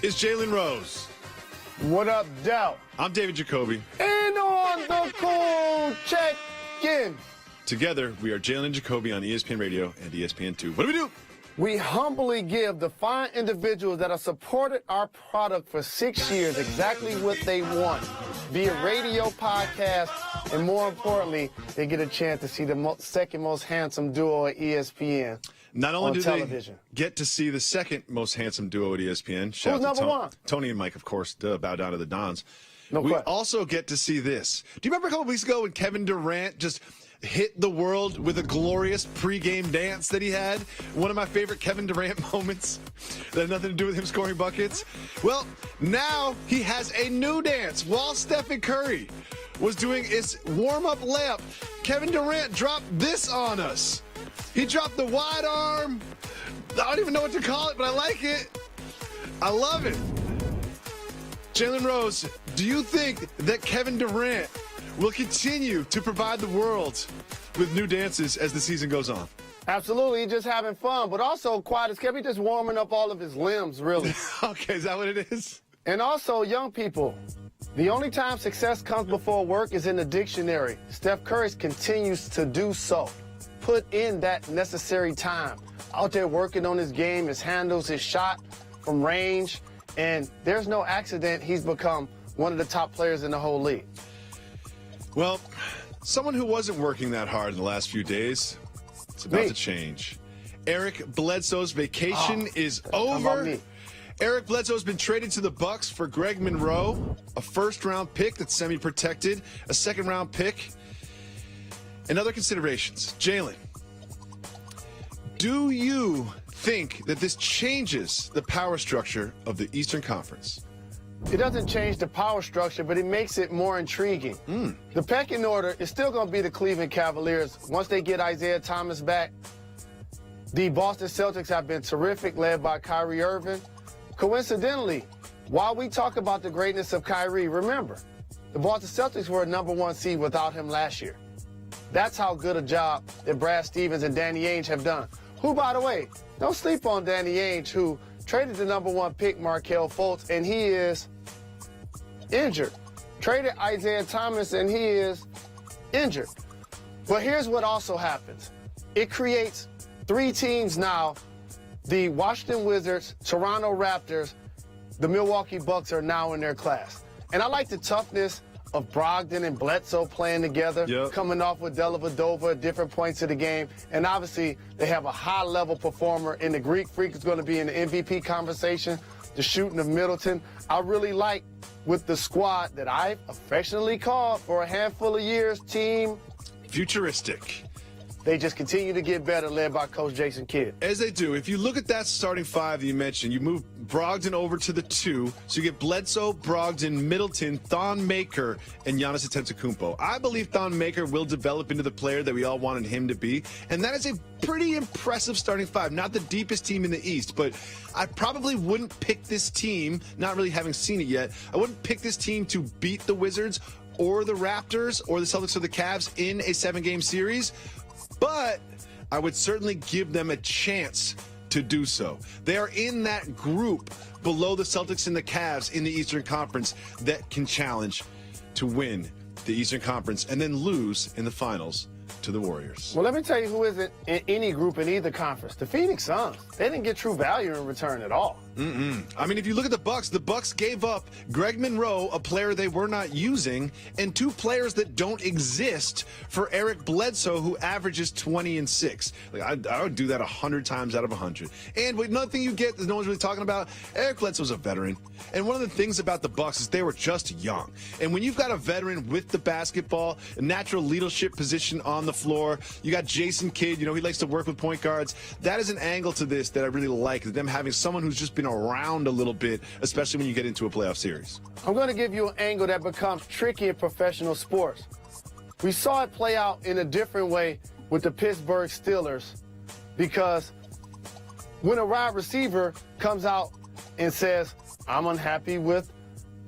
is Jalen Rose. What up, Dow? I'm David Jacoby. And on the cool check-in. Together, we are Jalen Jacoby on ESPN Radio and ESPN2. What do? We humbly give the fine individuals that have supported our product for 6 years exactly what they want via radio, podcast, and more importantly, they get a chance to see the second most handsome duo at ESPN. Not only do television. They get to see the second most handsome duo at ESPN, shout Who's out to number one? Tony and Mike, of course, bow down to the Dons. No we question. also get to see this. Do you remember a couple weeks ago when Kevin Durant just hit the world with a glorious pregame dance that he had? One of my favorite Kevin Durant moments that had nothing to do with him scoring buckets. Well, now he has a new dance. While Stephen Curry was doing his warm-up layup, Kevin Durant dropped this on us. He dropped the wide arm. I don't even know what to call it, but I like it. I love it. Jalen Rose, do you think that Kevin Durant will continue to provide the world with new dances as the season goes on? Absolutely, he's just having fun, but also quiet as kept. He's just warming up all of his limbs, really. Okay, is that what it is? And also, young people, the only time success comes before work is in the dictionary. Steph Curry continues to do so. Put in that necessary time. Out there working on his game, his handles, his shot from range, and there's no accident he's become one of the top players in the whole league. Well, someone who wasn't working that hard in the last few days, it's about to change. Eric Bledsoe's vacation is over. Eric Bledsoe's been traded to the Bucks for Greg Monroe, a first-round pick that's semi-protected, a second-round pick, and other considerations. Jalen, do you think that this changes the power structure of the Eastern Conference? It doesn't change the power structure, but it makes it more intriguing. The pecking order is still going to be the Cleveland Cavaliers. Once they get Isaiah Thomas back, the Boston Celtics have been terrific, led by Kyrie Irving. Coincidentally, while we talk about the greatness of Kyrie, remember, the Boston Celtics were a #1 seed without him last year. That's how good a job that Brad Stevens and Danny Ainge have done. Who, by the way, don't sleep on Danny Ainge, who traded the #1 pick, Markelle Fultz, and he is injured. Traded Isaiah Thomas, and he is injured. But here's what also happens. It creates 3 teams now. The Washington Wizards, Toronto Raptors, the Milwaukee Bucks are now in their class. And I like the toughness of Brogdon and Bledsoe playing together, coming off with Dellavedova at different points of the game. And obviously, they have a high-level performer in the Greek Freak who's going to be in the MVP conversation, the shooting of Middleton. I really like with the squad that I've affectionately called for a handful of years, Team Futuristic. They just continue to get better, led by Coach Jason Kidd. As they do. If you look at that starting 5 that you mentioned, you move Brogdon over to the 2, so you get Bledsoe, Brogdon, Middleton, Thon Maker, and Giannis Antetokounmpo. I believe Thon Maker will develop into the player that we all wanted him to be, and that is a pretty impressive starting 5. Not the deepest team in the East, but I probably wouldn't pick this team, not really having seen it yet, I wouldn't pick this team to beat the Wizards or the Raptors or the Celtics or the Cavs in a 7-game series. But I would certainly give them a chance to do so. They are in that group below the Celtics and the Cavs in the Eastern Conference that can challenge to win the Eastern Conference and then lose in the finals to the Warriors. Well, let me tell you who isn't in any group in either conference. The Phoenix Suns. They didn't get true value in return at all. I mean, if you look at the Bucks gave up Greg Monroe, a player they were not using, and 2 players that don't exist for Eric Bledsoe, who averages 20 and 6. Like I would do that 100 times out of 100. And another thing you get that no one's really talking about, Eric Bledsoe's a veteran. And one of the things about the Bucks is they were just young. And when you've got a veteran with the basketball, a natural leadership position on the floor, you got Jason Kidd, he likes to work with point guards. That is an angle to this that I really like, them having someone who's just been around a little bit, especially when you get into a playoff series. I'm going to give you an angle that becomes tricky in professional sports. We saw it play out in a different way with the Pittsburgh Steelers, because when a wide receiver comes out and says, I'm unhappy with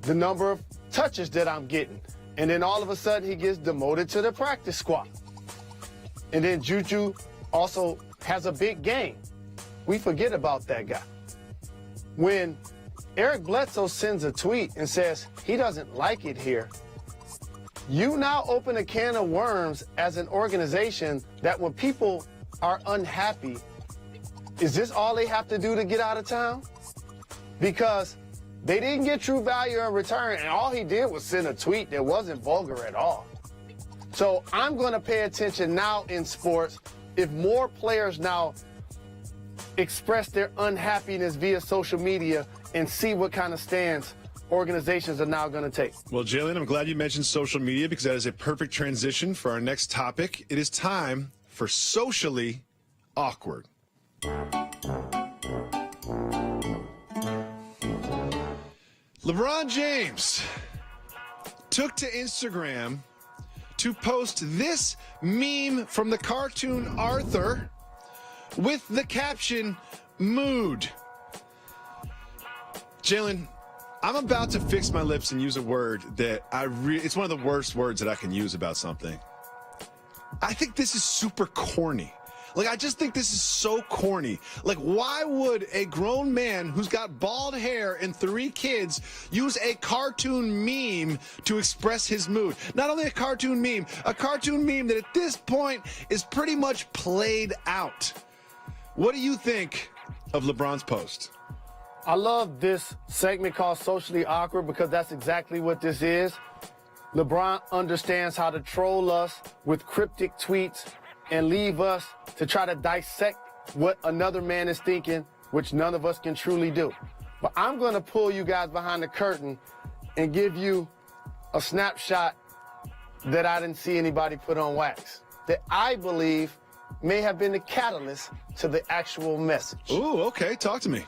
the number of touches that I'm getting, and then all of a sudden he gets demoted to the practice squad. And then Juju also has a big game. We forget about that guy. When Eric Bledsoe sends a tweet and says he doesn't like it here. You now open a can of worms as an organization that when people are unhappy, is this all they have to do to get out of town? Because they didn't get true value in return, and all he did was send a tweet that wasn't vulgar at all. So I'm going to pay attention now in sports if more players now express their unhappiness via social media and see what kind of stance organizations are now going to take. Well, Jalen, I'm glad you mentioned social media because that is a perfect transition for our next topic. It is time for Socially Awkward. LeBron James took to Instagram to post this meme from the cartoon Arthur with the caption, "Mood." Jalen, I'm about to fix my lips and use a word that it's one of the worst words that I can use about something. I think this is super corny. Like, I just think this is so corny. Like, why would a grown man who's got bald hair and 3 kids use a cartoon meme to express his mood? Not only a cartoon meme that at this point is pretty much played out. What do you think of LeBron's post? I love this segment called Socially Awkward because that's exactly what this is. LeBron understands how to troll us with cryptic tweets and leave us to try to dissect what another man is thinking, which none of us can truly do. But I'm going to pull you guys behind the curtain and give you a snapshot that I didn't see anybody put on wax, that I believe may have been the catalyst to the actual message. Ooh, okay. Talk to me.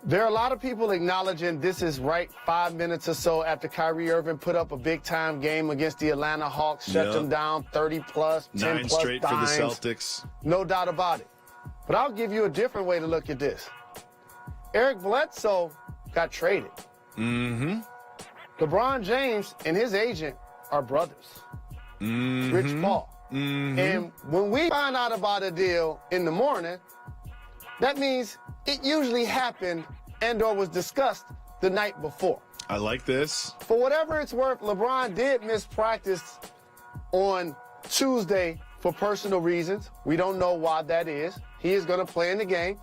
There are a lot of people acknowledging this is right 5 minutes or so after Kyrie Irving put up a big-time game against the Atlanta Hawks, shut them down 30-plus, 10-plus 9 straight dimes. for the Celtics. No doubt about it. But I'll give you a different way to look at this. Eric Bledsoe got traded. Mm-hmm. LeBron James and his agent are brothers. Mm-hmm. Rich Paul. Mm-hmm. And when we find out about a deal in the morning, that means it usually happened and or was discussed the night before. I like this. For whatever it's worth, LeBron did miss practice on Tuesday for personal reasons. We don't know why that is. He is going to play in the game.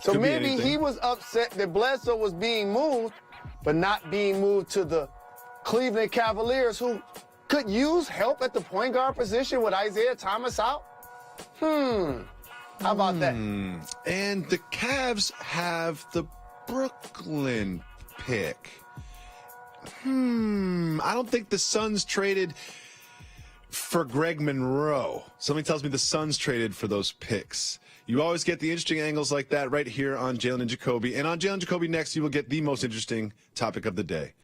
So Could be maybe anything. he was upset that Bledsoe was being moved, but not being moved to the Cleveland Cavaliers, who could use help at the point guard position with Isaiah Thomas out. How about that? And the Cavs have the Brooklyn pick. I don't think the Suns traded for Greg Monroe. Something tells me the Suns traded for those picks. You always get the interesting angles like that right here on Jalen and Jacoby. And on Jalen Jacoby next, you will get the most interesting topic of the day.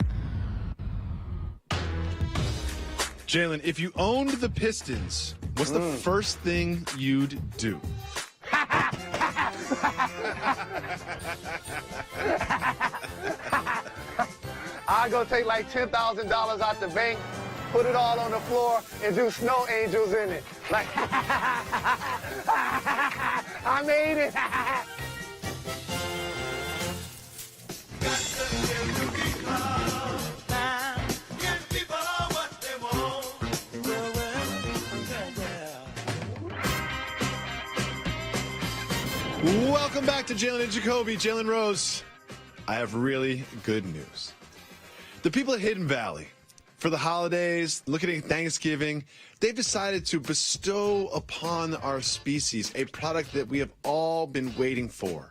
Jalen, if you owned the Pistons, what's the first thing you'd do? I go take like $10,000 out the bank, put it all on the floor, and do snow angels in it. Like, I made it. Welcome back to Jalen and Jacoby. Jalen Rose, I have really good news. The people at Hidden Valley, for the holidays, looking at Thanksgiving, they've decided to bestow upon our species a product that we have all been waiting for.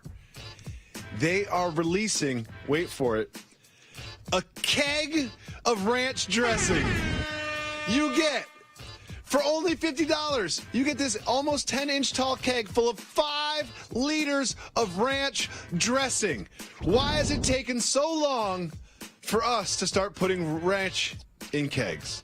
They are releasing, wait for it, a keg of ranch dressing. You get, for only $50, you get this almost 10-inch tall keg full of 5 liters of ranch dressing. Why has it taken so long for us to start putting ranch in kegs?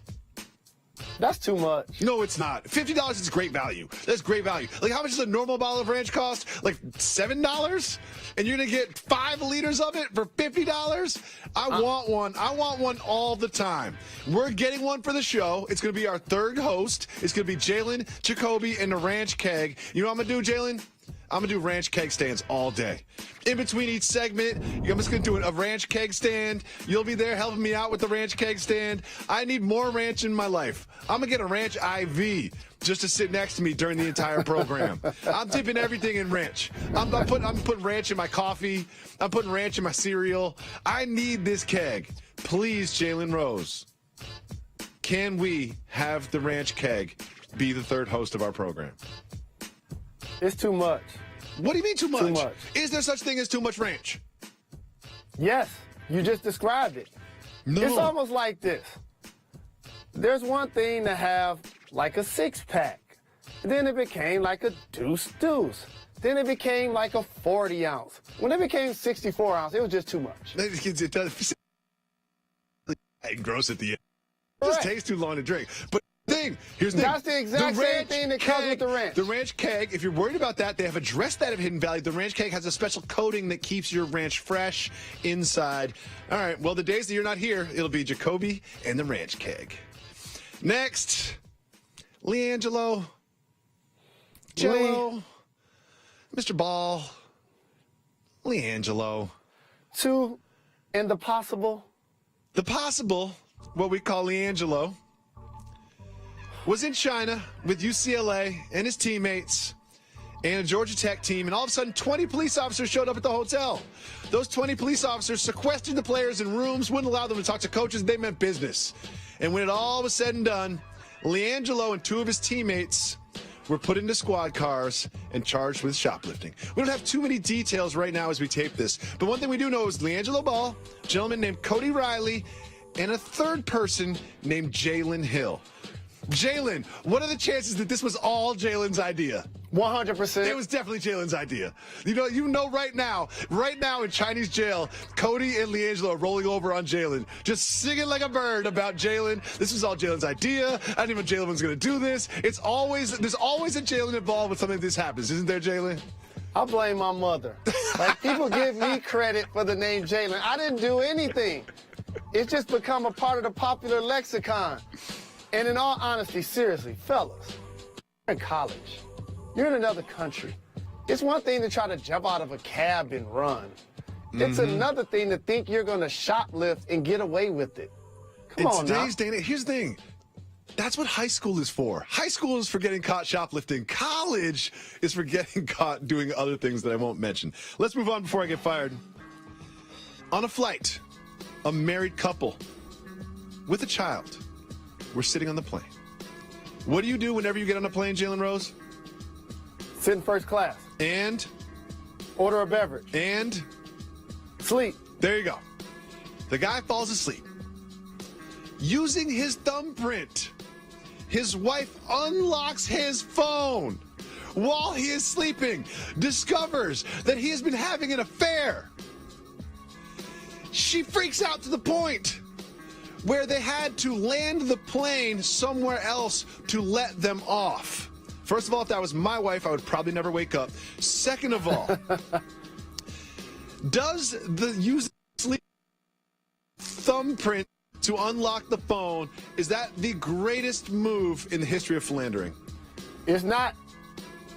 That's too much. No, it's not. $50 is great value. That's great value. Like, how much does a normal bottle of ranch cost? Like $7? And you're going to get 5 liters of it for $50? I want one. I want one all the time. We're getting one for the show. It's going to be our third host. It's going to be Jalen, Jacoby, and the ranch keg. You know what I'm going to do, Jalen? I'm going to do ranch keg stands all day. In between each segment, I'm just going to do a ranch keg stand. You'll be there helping me out with the ranch keg stand. I need more ranch in my life. I'm going to get a ranch IV just to sit next to me during the entire program. I'm dipping everything in ranch. I'm putting ranch in my coffee. I'm putting ranch in my cereal. I need this keg. Please, Jalen Rose, can we have the ranch keg be the third host of our program? It's too much. What do you mean too much? Too much. Is there such thing as too much ranch? Yes, you just described it. No. It's almost like this. There's one thing to have like a 6-pack. Then it became like a deuce. Then it became like a 40-ounce. When it became 64-ounce, it was just too much. It does gross at the end. It just takes too long to drink. But here's the thing. That's the exact same thing that comes with the ranch. The ranch keg, if you're worried about that, they have addressed that at Hidden Valley. The ranch keg has a special coating that keeps your ranch fresh inside. All right, well, the days that you're not here, it'll be Jacoby and the ranch keg. Next, LiAngelo, Jello, Mr. Ball, LiAngelo. Two, and the possible. The possible, what we call LiAngelo, was in China with UCLA and his teammates and a Georgia Tech team, and all of a sudden 20 police officers showed up at the hotel. Those 20 police officers sequestered the players in rooms, wouldn't allow them to talk to coaches. They meant business. And when it all was said and done, LiAngelo and 2 of his teammates were put into squad cars and charged with shoplifting. We don't have too many details right now as we tape this, but one thing we do know is LiAngelo Ball, a gentleman named Cody Riley, and a third person named Jalen Hill. Jalen, what are the chances that this was all Jalen's idea? 100%. It was definitely Jalen's idea. You know right now in Chinese jail, Cody and LiAngelo are rolling over on Jalen, just singing like a bird about Jalen. This was all Jalen's idea. I didn't even know Jalen was going to do this. There's always a Jalen involved when something like this happens, isn't there, Jalen? I blame my mother. Like, people give me credit for the name Jalen. I didn't do anything. It's just become a part of the popular lexicon. And in all honesty, seriously, fellas, you're in college. You're in another country. It's one thing to try to jump out of a cab and run. It's another thing to think you're going to shoplift and get away with it. Come on now. In today's day and age, here's the thing. That's what high school is for. High school is for getting caught shoplifting. College is for getting caught doing other things that I won't mention. Let's move on before I get fired. On a flight, a married couple with a child were sitting on the plane. What do you do whenever you get on a plane, Jalen Rose? Sit in first class. And? Order a beverage. And? Sleep. There you go. The guy falls asleep. Using his thumbprint, his wife unlocks his phone while he is sleeping, discovers that he has been having an affair. She freaks out to the point where they had to land the plane somewhere else to let them off. First of all, if that was my wife, I would probably never wake up. Second of all, does the use sleep thumbprint to unlock the phone, is that the greatest move in the history of philandering? It's not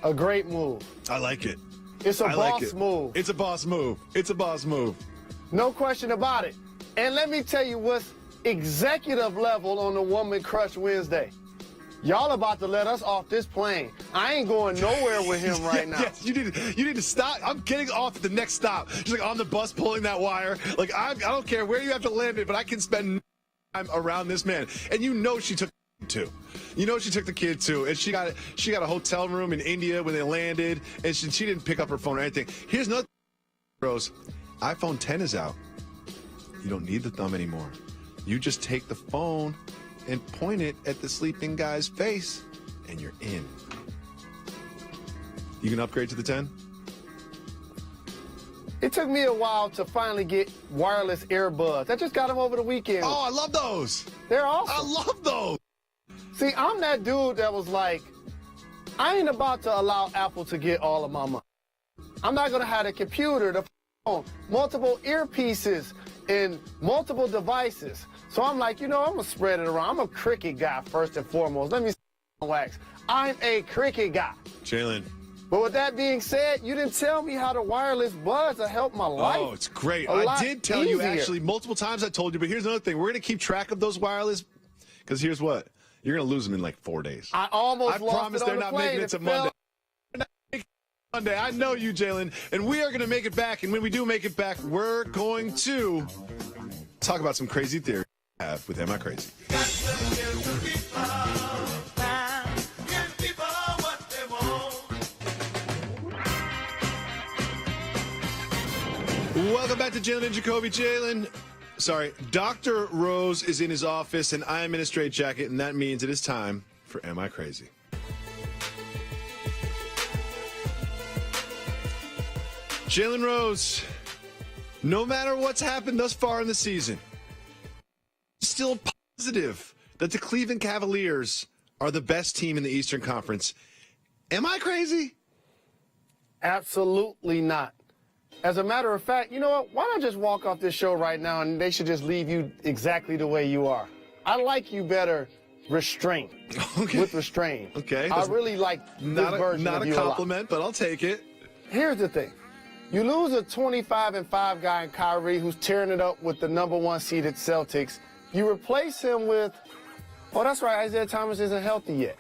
a great move. I like it. It's a boss move. It's a boss move. It's a boss move. No question about it. And let me tell you what's executive level on the Woman Crush Wednesday. Y'all about to let us off this plane. I ain't going nowhere with him right now. Yes, you need to stop. I'm getting off at the next stop. Just like on the bus pulling that wire. Like, I don't care where you have to land it, but I can spend time around this man. And you know she took the kid too. You know she took the kid too. And she got a hotel room in India when they landed, and she didn't pick up her phone or anything. Here's another Rose. iPhone 10 is out. You don't need the thumb anymore. You just take the phone and point it at the sleeping guy's face, and you're in. You can upgrade to the 10? It took me a while to finally get wireless earbuds. I just got them over the weekend. Oh, I love those. They're awesome. I love those. See, I'm that dude that was like, I ain't about to allow Apple to get all of my money. I'm not going to have a computer, the phone, multiple earpieces, and multiple devices. So I'm like, I'm going to spread it around. I'm a cricket guy first and foremost. Let me wax. I'm a cricket guy. Jalen, But with that being said, you didn't tell me how the wireless buds have helped my life. Oh, it's great. A I lot did tell you, easier. actually, multiple times I told you, but here's another thing. We're going to keep track of those wireless, because here's what. You're going to lose them in like 4 days. I almost I lost promise it on they're the not plane. making it to Monday. They're not making it to Monday. I know you, Jalen. And we are going to make it back. And when we do make it back, we're going to talk about some crazy theories I have with Am I Crazy? Welcome back to Jalen Jacoby. Dr. Rose is in his office, and I am in a straitjacket, and that means it is time for Am I Crazy? Jalen Rose, no matter what's happened thus far in the season, still positive that the Cleveland Cavaliers are the best team in the Eastern Conference. Am I crazy? Absolutely not. As a matter of fact, you know what? Why not just walk off this show right now and they should just leave you exactly the way you are? I like you better restrained. Okay. With restraint. Okay. I really like this version not of a you compliment, but I'll take it. Here's the thing. You lose a 25-5 guy in Kyrie who's tearing it up with the number 1 seeded Celtics. You replace him with, oh, that's right, Isaiah Thomas isn't healthy yet.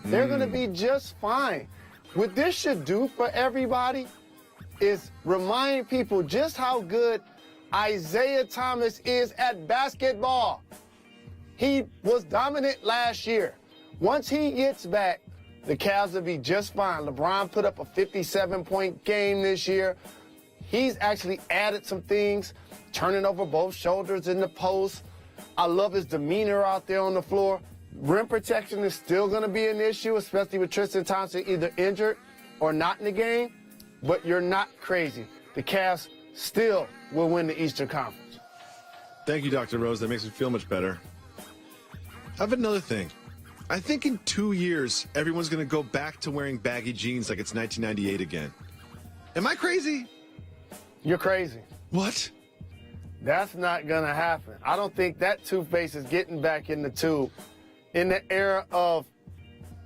They're going to be just fine. What this should do for everybody is remind people just how good Isaiah Thomas is at basketball. He was dominant last year. Once he gets back, the Cavs will be just fine. LeBron put up a 57-point game this year. He's actually added some things, turning over both shoulders in the post. I love his demeanor out there on the floor. Rim protection is still going to be an issue, especially with Tristan Thompson either injured or not in the game. But you're not crazy. The Cavs still will win the Eastern Conference. Thank you, Dr. Rose. That makes me feel much better. I have another thing. I think in 2 years, everyone's going to go back to wearing baggy jeans like it's 1998 again. Am I crazy? You're crazy. What? That's not going to happen. I don't think that toothpaste is getting back in the tube in the era of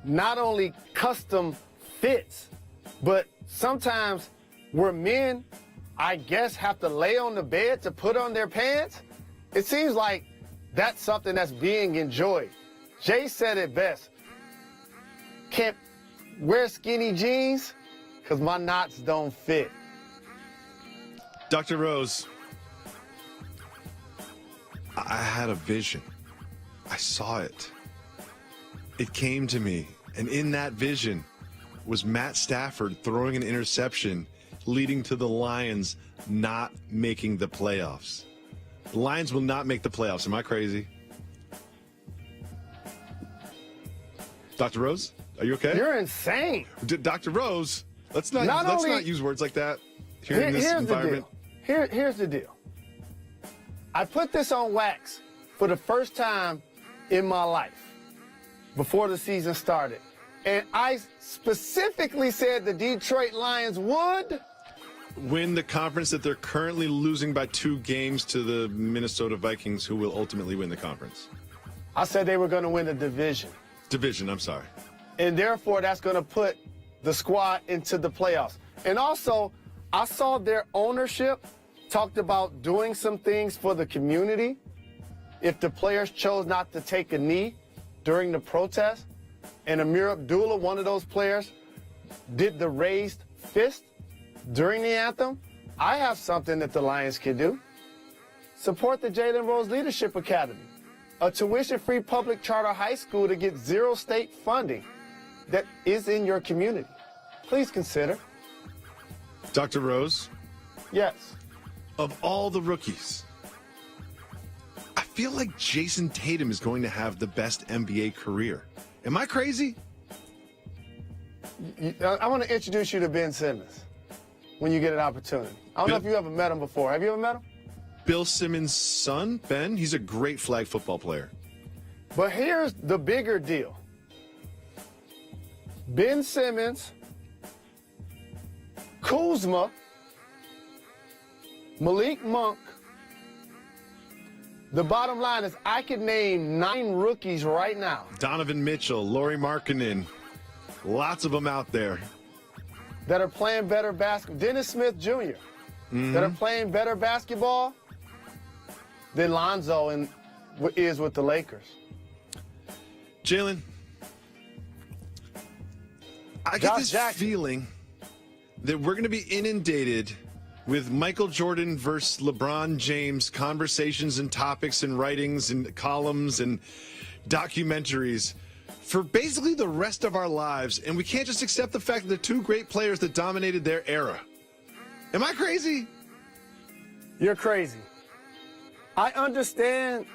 not only custom fits, but sometimes where men, I guess, have to lay on the bed to put on their pants. It seems like that's something that's being enjoyed. Jay said it best. Can't wear skinny jeans because my knots don't fit. Dr. Rose, I had a vision. I saw it. It came to me, and in that vision was Matt Stafford throwing an interception leading to the Lions not making the playoffs. The Lions will not make the playoffs. Am I crazy? Dr. Rose, are you okay? You're insane. Dr. Rose, let's not use words like that here in this Here's environment. The deal. Here's the deal. I put this on wax for the first time in my life before the season started. And I specifically said the Detroit Lions would win the conference that they're currently losing by 2 games to the Minnesota Vikings, who will ultimately win the conference. I said they were going to win the division. Division, I'm sorry. And therefore, that's going to put the squad into the playoffs. And also, I saw their ownership talked about doing some things for the community if the players chose not to take a knee during the protest. And Amir Abdullah, one of those players, did the raised fist during the anthem. I have something that the Lions can do. Support the Jalen Rose Leadership Academy, a tuition-free public charter high school to get 0 state funding that is in your community. Please consider. Dr. Rose, Yes. of all the rookies, I feel like Jason Tatum is going to have the best NBA career. Am I crazy? I want to introduce you to Ben Simmons when you get an opportunity. I don't know if you ever met him before. Have you ever met him? Bill Simmons' son, Ben, he's a great flag football player. But here's the bigger deal. Ben Simmons, Kuzma, Malik Monk. The bottom line is I could name 9 rookies right now. Donovan Mitchell, Lauri Markkanen, lots of them out there. that are playing better basketball, Dennis Smith Jr., that are playing better basketball than Lonzo is with the Lakers. Jalen, I get this feeling that we're going to be inundated with Michael Jordan versus LeBron James conversations and topics and writings and columns and documentaries for basically the rest of our lives, and we can't just accept the fact that the two great players that dominated their era. Am I crazy? You're crazy. I understand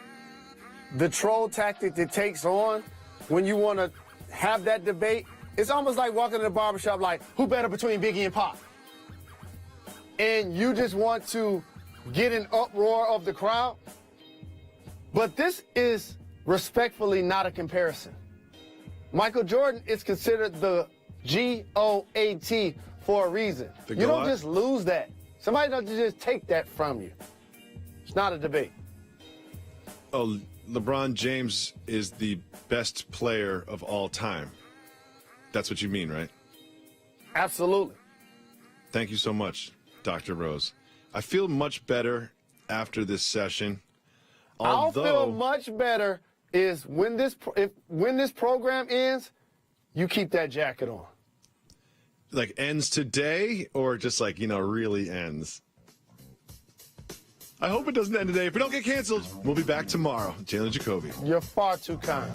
the troll tactic that takes on when you want to have that debate. It's almost like walking in the barbershop like, who better between Biggie and Pac? And you just want to get an uproar of the crowd. But this is respectfully not a comparison. Michael Jordan is considered the GOAT for a reason. You don't just lose that. Somebody doesn't just take that from you. It's not a debate. Oh, LeBron James is the best player of all time. That's what you mean, right? Absolutely. Thank you so much, Dr. Rose. I feel much better after this session. I'll feel much better is when this program ends, you keep that jacket on. Like ends today or just like, really ends? I hope it doesn't end today. If we don't get canceled, we'll be back tomorrow. Jalen Jacoby. You're far too kind.